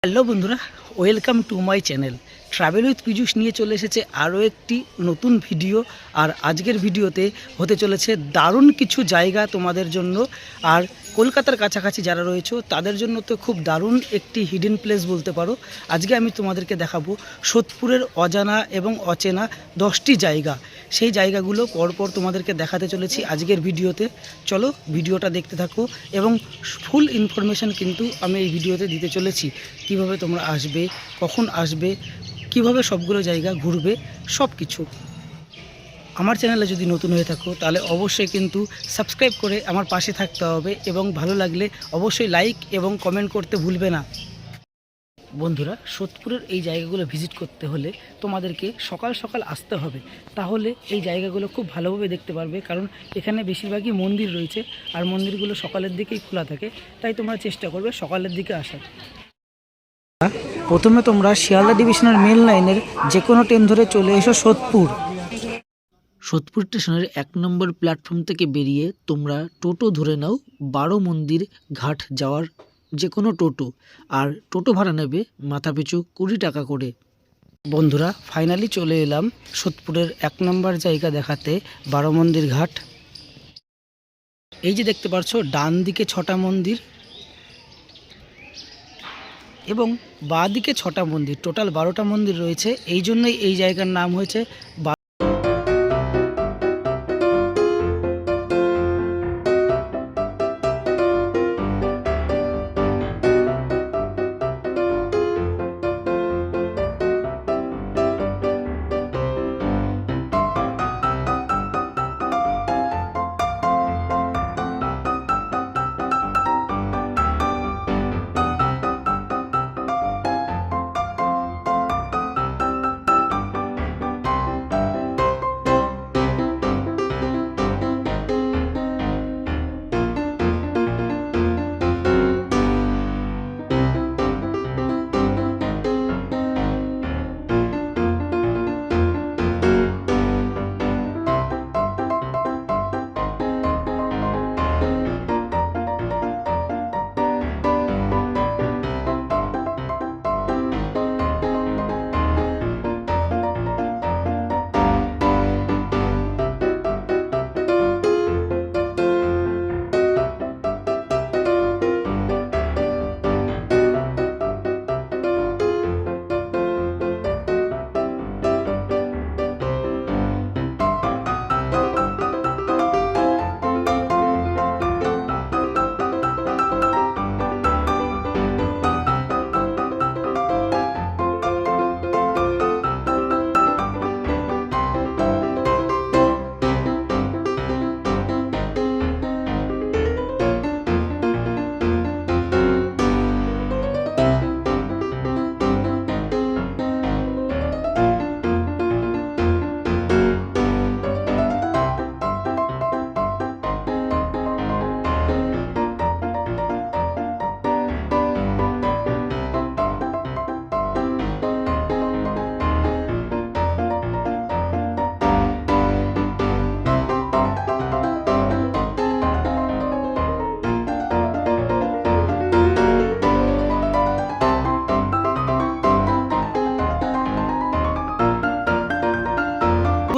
Hello বন্ধুরা, welcome to my channel travel with Piyush নিয়ে চলে এসেছে আরও একটি নতুন ভিডিও। আর আজকের ভিডিওতে হতে চলেছে দারুণ কিছু জায়গা তোমাদের জন্য। আর কলকাতার কাছাকাছি যারা রয়েছে তাদের জন্য তো খুব দারুণ একটি হিডেন প্লেস বলতে পারো। আজকে আমি তোমাদেরকে দেখাবো সোদপুরের অজানা এবং অচেনা 10টি জায়গা। সেই জায়গাগুলো পরপর তোমাদেরকে দেখাতে চলেছি আজকের ভিডিওতে। চলো ভিডিওটা দেখতে থাকো এবং ফুল ইনফরমেশান কিন্তু আমি এই ভিডিওতে দিতে চলেছি। কিভাবে তোমরা আসবে, কখন আসবে, কিভাবে সবগুলো জায়গা ঘুরবে, সব কিছু। আমার চ্যানেলে যদি নতুন হয়ে থাকো তাহলে অবশ্যই কিন্তু সাবস্ক্রাইব করে আমার পাশে থাকতে হবে এবং ভালো লাগলে অবশ্যই লাইক এবং কমেন্ট করতে ভুলবে না। বন্ধুরা, সোদপুরের এই জায়গাগুলো ভিজিট করতে হলে তোমাদেরকে সকাল সকাল আসতে হবে, তাহলে এই জায়গাগুলো খুব ভালোভাবে দেখতে পারবে। কারণ এখানে বেশিরভাগই মন্দির রয়েছে আর মন্দিরগুলো সকালের দিকেই খোলা থাকে, তাই তোমরা চেষ্টা করবে সকালের দিকে আসার। প্রথমে তোমরা শিয়ালদা ডিভিশনের মেন লাইনের যে কোনো ট্রেন ধরে চলে এসো সোদপুর। সোদপুর স্টেশনের 1 নম্বর প্ল্যাটফর্ম থেকে বেরিয়ে তোমরা টোটো ধরে নাও 12 মন্দির ঘাট যাওয়ার যে কোনো টোটো। আর টোটো ভাড়া নেবে মাথাপিছু 20 টাকা করে। বন্ধুরা, ফাইনালি চলে এলাম সোদপুরের 1 নম্বর জায়গা দেখাতে, 12 মন্দির ঘাট। এই যে দেখতে পাচ্ছ ডান দিকে 6টা মন্দির এবং বাঁ দিকে 6টা মন্দির, টোটাল 12টা মন্দির রয়েছে। এই জন্যই এই জায়গার নাম হয়েছে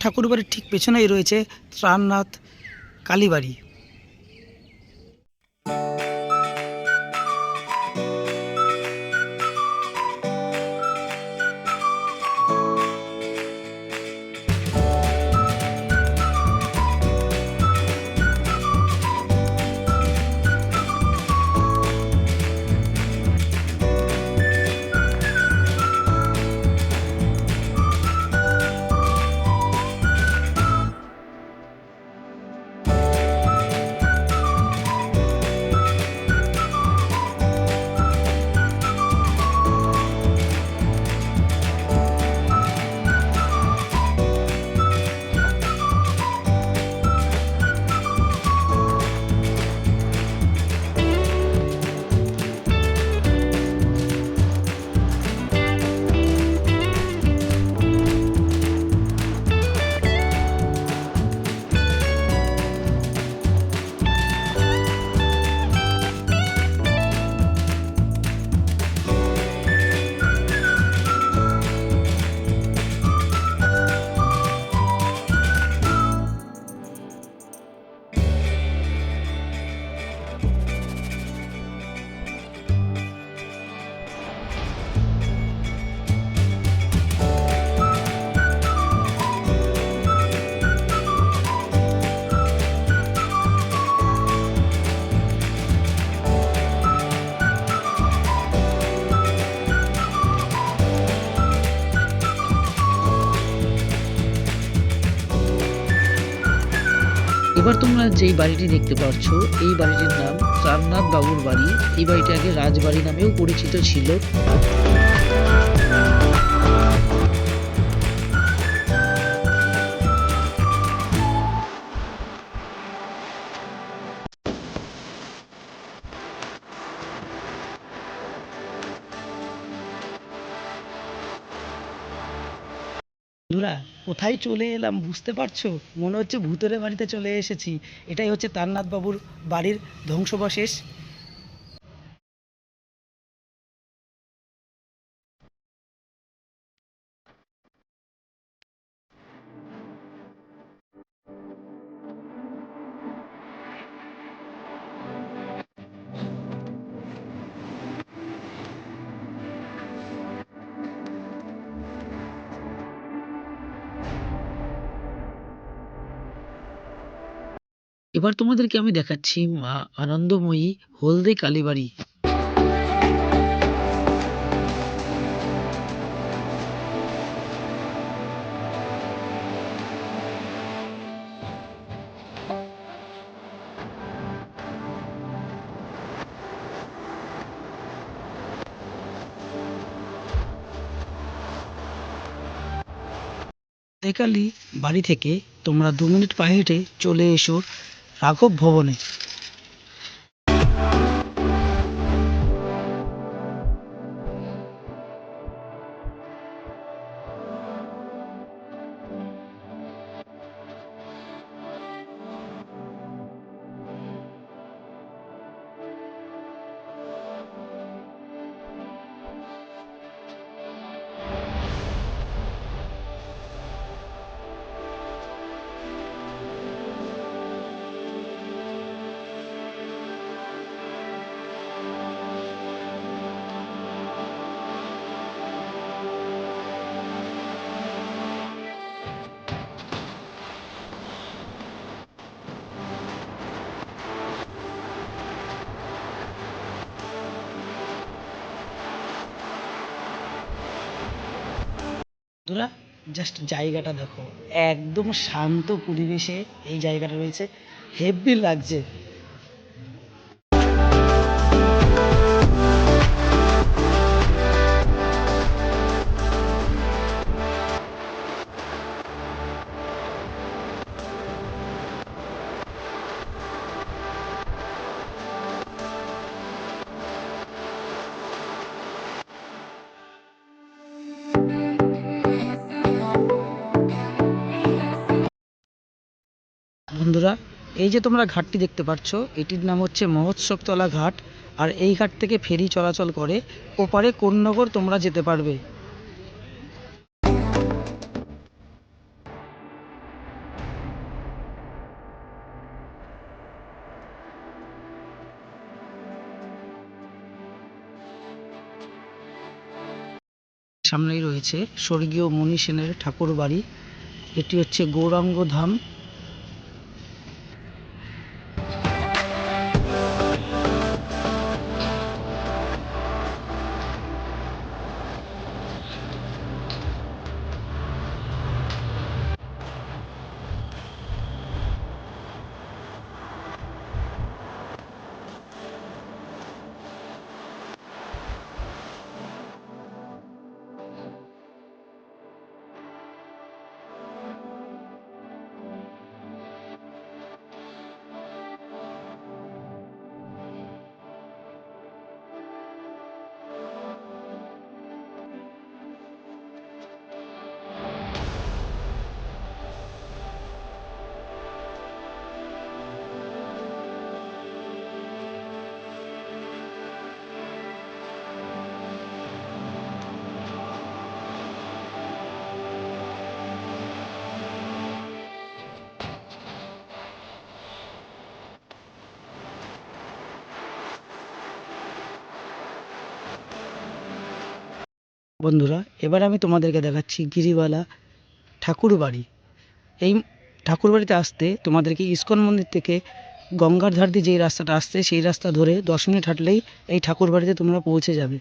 ঠাকুরবাড়ির ঠিক পেছনেই রয়েছে ত্রাণনাথ কালীবাড়ি। এবার তোমরা যেই বাড়িটি দেখতে পাচ্ছ, এই বাড়িটির নাম চারনাথ বাবুর বাড়ি। এই বাড়িটি আগে রাজবাড়ি নামেও পরিচিত ছিল। বন্ধুরা, কোথায় চলে এলাম বুঝতে পারছো? মনে হচ্ছে ভূতের বাড়িতে চলে এসেছি। এটাই হচ্ছে তারনাথ বাবুর বাড়ির ধ্বংসাবশেষ। এবার তোমাদেরকে আমি দেখাচ্ছি মা আনন্দময়ী হলদে কালীবাড়ি। দেখালি বাড়ি থেকে তোমরা 2 মিনিট পায়ে হেঁটে চলে এসো রাঘব ভবনে। বন্ধুরা, জাস্ট জায়গাটা দেখো, একদম শান্ত পরিবেশে এই জায়গাটা রয়েছে। হেভি লাগছে। বন্ধুরা, এই যে তোমরা ঘাটটি দেখতে পাচ্ছ, এটির নাম হচ্ছে মহোৎসবতলা ঘাট। আর এই ঘাট থেকে ফেরি চলাচল করে ওপারে কোন্নগর তোমরা যেতে পারবে। সামনেই রয়েছে স্বর্গীয় মণি সেনের ঠাকুর বাড়ি। এটি হচ্ছে গৌরাঙ্গ ধাম। বন্ধুরা, এবার আমি তোমাদেরকে দেখাচ্ছি গিরিবালা ঠাকুর বাড়ি। এই ঠাকুর বাড়িতে আসতে তোমাদেরকে ইস্কন মন্দির থেকে গঙ্গার ধার দিয়ে যেই রাস্তাটা আসছে সেই রাস্তা ধরে 10 মিনিট হাঁটলেই এই ঠাকুর বাড়িতে তোমরা পৌঁছে যাবে।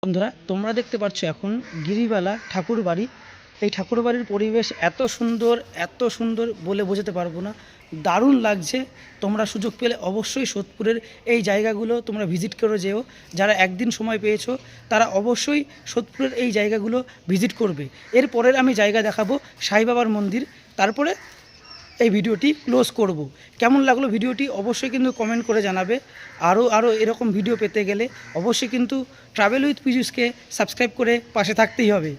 বন্ধুরা, তোমরা দেখতে পাচ্ছ এখন গিরিবালা ঠাকুর বাড়ি। এই ঠাকুর বাড়ির পরিবেশ এত সুন্দর বলে বোঝাতে পারবো না, দারুণ লাগছে। তোমরা সুযোগ পেলে অবশ্যই সোদপুরের এই জায়গাগুলো তোমরা ভিজিট করে যেও। যারা একদিন সময় পেয়েছো তারা অবশ্যই সোদপুরের এই জায়গাগুলো ভিজিট করবে। এরপরের আমি জায়গা দেখাবো সাই বাবার মন্দির, তারপরে এই ভিডিওটি ক্লোজ করব। কেমন লাগলো ভিডিওটি অবশ্যই কিন্তু কমেন্ট করে জানাবে। আরও এরকম ভিডিও পেতে গেলে অবশ্যই কিন্তু ট্রাভেল উইথ পীযূষকে সাবস্ক্রাইব করে পাশে থাকতেই হবে।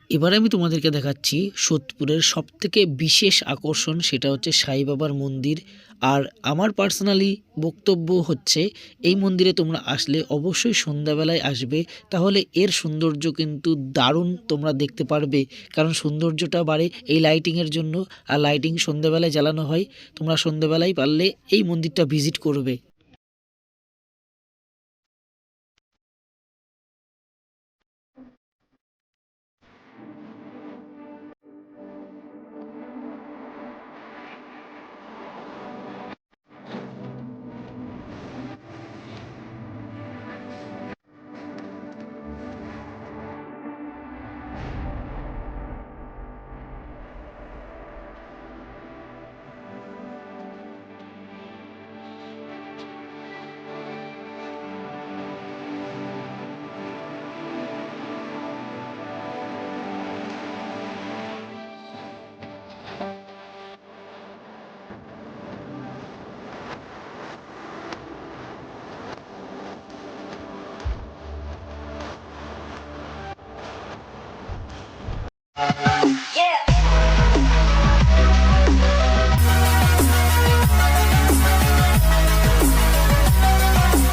এবার আমি তোমাদেরকে দেখাচ্ছি সোদপুরের সবথেকে বিশেষ আকর্ষণ, সেটা হচ্ছে সাই বাবার মন্দির। আর আমার পার্সোনালি বক্তব্য হচ্ছে এই মন্দিরে তোমরা আসলে অবশ্যই সন্ধ্যাবেলায় আসবে, তাহলে এর সৌন্দর্য কিন্তু দারুণ তোমরা দেখতে পারবে। কারণ সৌন্দর্যটা বাড়ে এই লাইটিংয়ের জন্য, আর লাইটিং সন্ধ্যাবেলায় জ্বালানো হয়। তোমরা সন্ধ্যাবেলায় পারলে এই মন্দিরটা ভিজিট করবে।